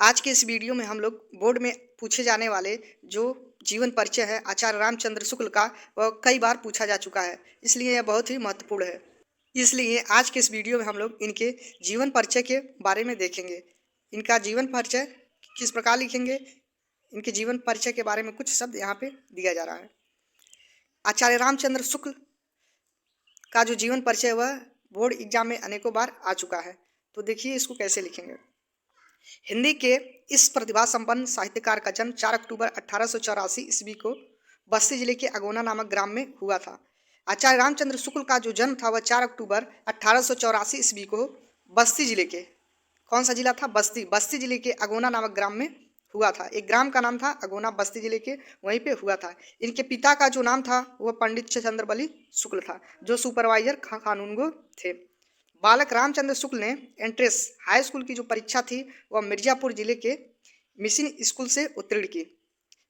आज के इस वीडियो में हम लोग बोर्ड में पूछे जाने वाले जो जीवन परिचय है आचार्य रामचंद्र शुक्ल का, वह कई बार पूछा जा चुका है, इसलिए यह बहुत ही महत्वपूर्ण है। इसलिए आज के इस वीडियो में हम लोग इनके जीवन परिचय के बारे में देखेंगे। इनका जीवन परिचय किस प्रकार लिखेंगे, इनके जीवन परिचय के बारे में कुछ शब्द यहाँ पे दिया जा रहा है। आचार्य रामचंद्र शुक्ल का जो जीवन परिचय वह बोर्ड एग्जाम में अनेकों बार आ चुका है। तो देखिए इसको कैसे लिखेंगे। हिंदी के इस प्रतिभा संपन्न साहित्यकार का जन्म 4 अक्टूबर 1884 ईस्वी को बस्ती जिले के अगोना नामक ग्राम में हुआ था। आचार्य रामचंद्र शुक्ल का जो जन्म था वह 4 अक्टूबर 1884 ईस्वी को बस्ती जिले के, कौन सा जिला था? बस्ती जिले के अगोना नामक ग्राम में हुआ था। एक ग्राम का नाम था अगोना, बस्ती जिले के, वहीं पे हुआ था। इनके पिता का जो नाम था वह पंडित चंद्रबली शुक्ल था, जो सुपरवाइजर कानूनगो थे। बालक रामचंद्र शुक्ल ने एंट्रेंस हाई स्कूल की जो परीक्षा थी वह मिर्जापुर जिले के मिशन स्कूल से उत्तीर्ण की।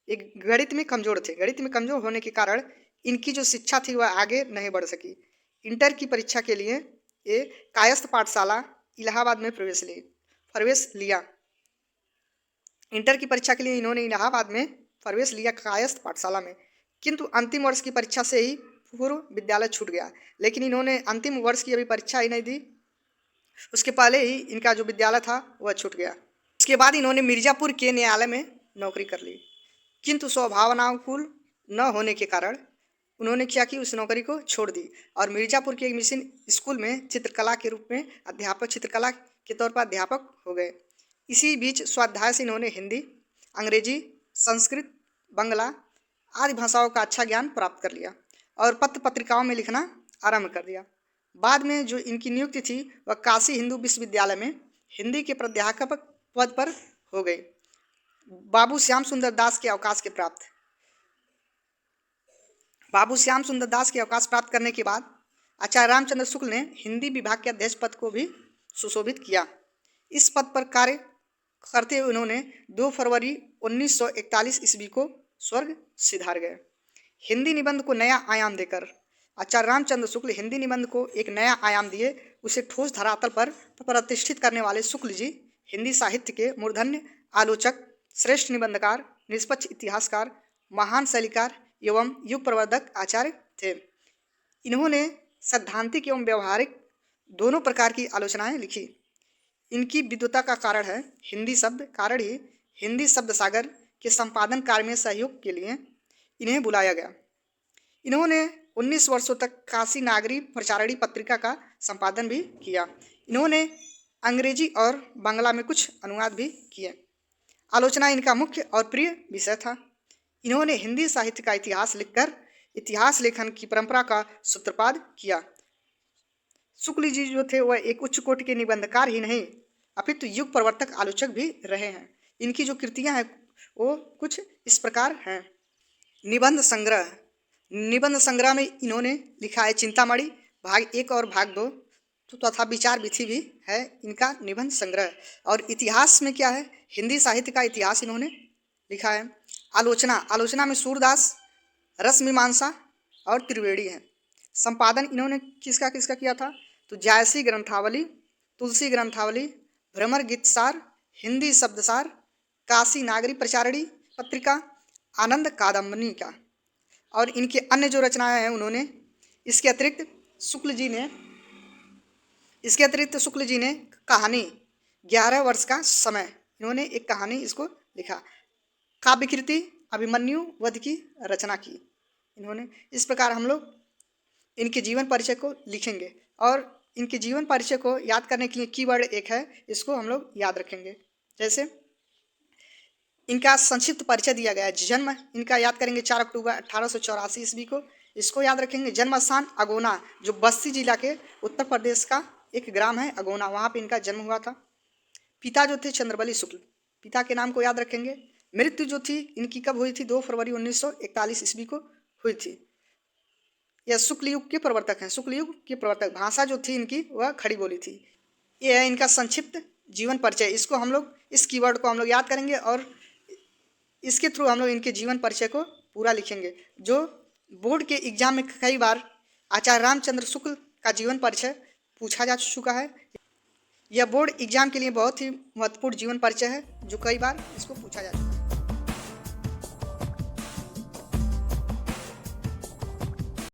एक गणित में कमजोर थे, गणित में कमजोर होने के कारण इनकी जो शिक्षा थी वह आगे नहीं बढ़ सकी। इंटर की परीक्षा के लिए ये कायस्थ पाठशाला इलाहाबाद में प्रवेश लिया। इंटर की परीक्षा के लिए इन्होंने इलाहाबाद में प्रवेश लिया कायस्थ पाठशाला में, किंतु अंतिम वर्ष की परीक्षा से ही पूर्व विद्यालय छूट गया। लेकिन इन्होंने अंतिम वर्ष की अभी परीक्षा ही नहीं दी, उसके पहले ही इनका जो विद्यालय था वह छूट गया। उसके बाद इन्होंने मिर्जापुर के न्यायालय में नौकरी कर ली, किंतु स्वभावनानुकूल न होने के कारण उन्होंने क्या कि उस नौकरी को छोड़ दी और मिर्जापुर के मिशन स्कूल में चित्रकला के रूप में चित्रकला के तौर पर अध्यापक हो गए। इसी बीच स्वाध्याय से इन्होंने हिंदी, अंग्रेजी, संस्कृत, बंगला आदि भाषाओं का अच्छा ज्ञान प्राप्त कर लिया और पत्र पत्रिकाओं में लिखना आरंभ कर दिया। बाद में जो इनकी नियुक्ति थी वह काशी हिंदू विश्वविद्यालय में हिंदी के प्राध्यापक पद पर हो गई। बाबू श्याम सुंदर दास के अवकाश प्राप्त करने के बाद आचार्य रामचंद्र शुक्ल ने हिंदी विभाग के अध्यक्ष पद को भी सुशोभित किया। इस पद पर कार्य करते हुए उन्होंने 2 फरवरी 1941 ईस्वी को स्वर्ग सिधार गए। हिंदी निबंध को नया आयाम देकर आचार्य रामचंद्र शुक्ल हिंदी निबंध को एक नया आयाम दिए, उसे ठोस धरातल पर प्रतिष्ठित करने वाले शुक्ल जी हिंदी साहित्य के मूर्धन्य आलोचक, श्रेष्ठ निबंधकार, निष्पक्ष इतिहासकार, महान शैलीकार एवं युग प्रवर्धक आचार्य थे। इन्होंने सैद्धांतिक एवं व्यवहारिक दोनों प्रकार की आलोचनाएं लिखी। इनकी विद्वता का कारण ही हिंदी शब्द सागर के संपादन कार्य में सहयोग के लिए इन्हें बुलाया गया। इन्होंने 19 वर्षों तक काशी नागरी प्रचारणी पत्रिका का संपादन भी किया। इन्होंने अंग्रेजी और बांग्ला में कुछ अनुवाद भी किए। आलोचना इनका मुख्य और प्रिय विषय था। इन्होंने हिंदी साहित्य का इतिहास लिखकर इतिहास लेखन की परंपरा का सूत्रपात किया। शुक्ल जी जो थे वह एक उच्च कोटि के निबंधकार ही नहीं अपितु युग प्रवर्तक आलोचक भी रहे हैं। इनकी जो कृतियां हैं वो कुछ इस प्रकार हैं। निबंध संग्रह में इन्होंने लिखा है चिंतामणि भाग 1 और भाग 2 तथा विचार विधि भी है इनका निबंध संग्रह। और इतिहास में क्या है, हिंदी साहित्य का इतिहास इन्होंने लिखा है। आलोचना में सूरदास, रसमीमांसा और त्रिवेणी है। संपादन इन्होंने किसका किया था? तो जायसी ग्रंथावली, तुलसी ग्रंथावली, भ्रमर गीतसार, हिंदी शब्दसार, काशी नागरी प्रचारणी पत्रिका, आनंद कादम्बनी का। और इनके अन्य जो रचनाएं हैं उन्होंने इसके अतिरिक्त शुक्ल जी ने कहानी 11 वर्ष का समय, इन्होंने एक कहानी इसको लिखा। काव्यकृति अभिमन्यु वध की रचना की इन्होंने। इस प्रकार हम लोग इनके जीवन परिचय को लिखेंगे और इनके जीवन परिचय को याद करने के लिए कीवर्ड एक है, इसको हम लोग याद रखेंगे। जैसे इनका संक्षिप्त परिचय दिया गया है। जन्म इनका याद करेंगे 4 अक्टूबर 1884 ईस्वी को, इसको याद रखेंगे। जन्म स्थान अगोना, जो बस्ती जिला के उत्तर प्रदेश का एक ग्राम है अगोना, वहाँ पे इनका जन्म हुआ था। पिता जो थे चंद्रबली शुक्ल, पिता के नाम को याद रखेंगे। मृत्यु जो थी इनकी कब हुई थी? 2 फरवरी 1941 ईस्वी को हुई थी। यह शुक्ल युग के प्रवर्तक हैं। शुक्ल युग के प्रवर्तक। भाषा जो थी इनकी वह खड़ी बोली थी। यह है इनका संक्षिप्त जीवन परिचय। इसको हम लोग, इस कीवर्ड को हम लोग याद करेंगे और इसके थ्रू हम लोग इनके जीवन परिचय को पूरा लिखेंगे। जो बोर्ड के एग्जाम में कई बार आचार्य रामचंद्र शुक्ल का जीवन परिचय पूछा जा चुका है। यह बोर्ड एग्जाम के लिए बहुत ही महत्वपूर्ण जीवन परिचय है जो कई बार इसको पूछा जा चुका है।